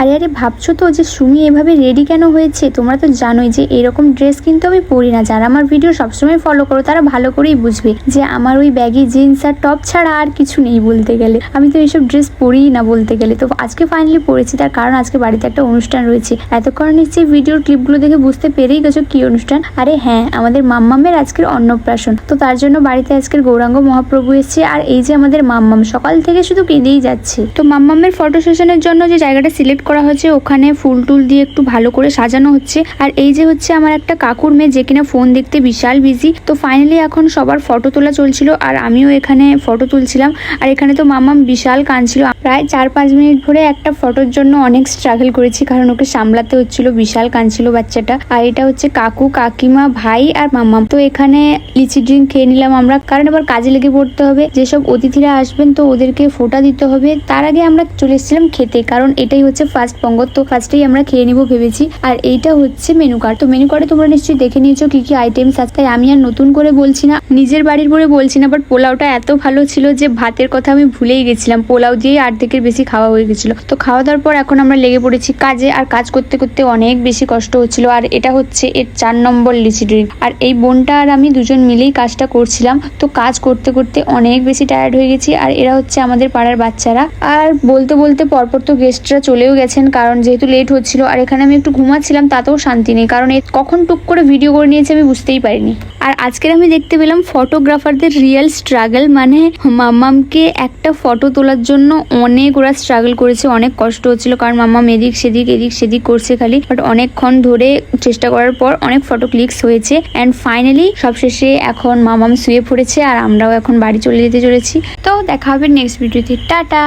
আরে আরে ভাবছো তো যে সুমি এভাবে রেডি কেন হয়েছে? তোমরা তো জানোই যে এরকম ড্রেস কিন্তু আমি পরি না। যারা আমার ভিডিও সবসময় ফলো করো তারা ভালো করেই বুঝবে যে আমার ওই ব্যাগি জিন্স আর টপ ছাড়া আর কিছু নেই বলতে গেলে। আমি তো এইসব ড্রেস পরিই না বলতে গেলে। তো আজকে ফাইনালি পরেছি, তার কারণ আজকে বাড়িতে একটা অনুষ্ঠান রয়েছে। এতক্ষণ নিশ্চয়ই ভিডিওর ক্লিপগুলো দেখে বুঝতে পেরেই গেছো কি অনুষ্ঠান। আরে হ্যাঁ, আমাদের মাম্মামের আজকের অন্নপ্রাশন। তো তার জন্য বাড়িতে আজকের গৌরাঙ্গ মহাপ্রভু এসেছে। আর এই যে আমাদের মাম্মাম সকাল থেকে শুধু কেঁদেই যাচ্ছে। তো মাম্মামের ফটো সেশনের জন্য যে জায়গাটা সিলেক্ট করা হয়েছে ওখানে ফুল টুল দিয়ে একটু ভালো করে সাজানো হচ্ছে। আর এই যে হচ্ছে আমার একটা কাকুর মেয়ে যে কিনা ফোন দেখতে বিশাল বিজি। তো ফাইনালি এখন সবার ফটো তোলা চলছিল আর আমিও এখানে ফটো তুলছিলাম। আর এখানে তো মাম্মাম বিশাল কাঁদছিল। প্রায় 4-5 মিনিট ধরে একটা ফটোর জন্য অনেক স্ট্রাগল করেছি, কারণ ওকে সামলাতে হচ্ছিল, বিশাল কাঁদছিল বাচ্চাটা। আর এটা হচ্ছে কাকু, কাকিমা, ভাই আর মাম্মাম। তো এখানে লিচি ড্রিঙ্ক খেয়ে নিলাম আমরা, কারণ আবার কাজে লেগে পড়তে হবে। যেসব অতিথিরা আসবেন তো ওদেরকে ফোঁটা দিতে হবে। তার আগে আমরা চলে এসেছিলাম খেতে, কারণ এটাই হচ্ছে ফার্স্ট পঙ্গল। তো ফার্স্টেই আমরা খেয়ে নিবো ভেবেছি। আর এইটা হচ্ছে মেনু কার্ড। তো মেনু কার্ডে তোমরা নিশ্চয়ই দেখে নিয়েছো কি কি আইটেমস আছে, তাই আমি আর নতুন করে বলছি না, নিজের বাড়ির বলে বলছি না। বাট পোলাওটা এত ভালো ছিল যে ভাতের কথা আমি ভুলেই গেছিলাম। পোলাও দিয়ে অর্ধেকের বেশি খাওয়া হয়ে গেছিল। তো খাওয়া দাওয়ার পর এখন আমরা লেগে পড়েছি কাজে। আর কাজ করতে করতে অনেক বেশি কষ্ট হচ্ছিল। আর এটা হচ্ছে এর 4 নম্বর লিচি ড্রিঙ্ক। আর এই বোনটা আর আমি দুজন মিলেই কাজটা করছিলাম। তো কাজ করতে করতে অনেক বেশি টায়ার্ড হয়ে গেছি। আর এরা হচ্ছে আমাদের পাড়ার বাচ্চারা। আর বলতে বলতে পরপর তো গেস্টরা চলেও গেছেন, কারণ যেহেতু লেট হচ্ছিল। আর এখানে আমি একটু ঘুমাচ্ছিলাম, তাতেও শান্তি নেই, কারণ কখন টুক করে ভিডিও করে নিয়েছে আমি বুঝতেই পারিনি। আর আজকের আমি দেখতে পেলাম ফটোগ্রাফারদের রিয়েল স্ট্রাগল, মানে মাম্মামকে একটা ফটো তোলার জন্য অনেক ওরা স্ট্রাগল করেছে, অনেক কষ্ট হচ্ছিল, কারণ মাম্মাম এদিক সেদিক করছে খালি। বাট অনেকক্ষণ ধরে চেষ্টা করার পর অনেক ফটো ক্লিকস হয়েছে। অ্যান্ড ফাইনালি সবশেষে এখন মাম্মাম শুয়ে পড়েছে আর আমরাও এখন বাড়ি চলে যেতে চলেছি। তো দেখা হবে নেক্সট ভিডিওতে। টাটা।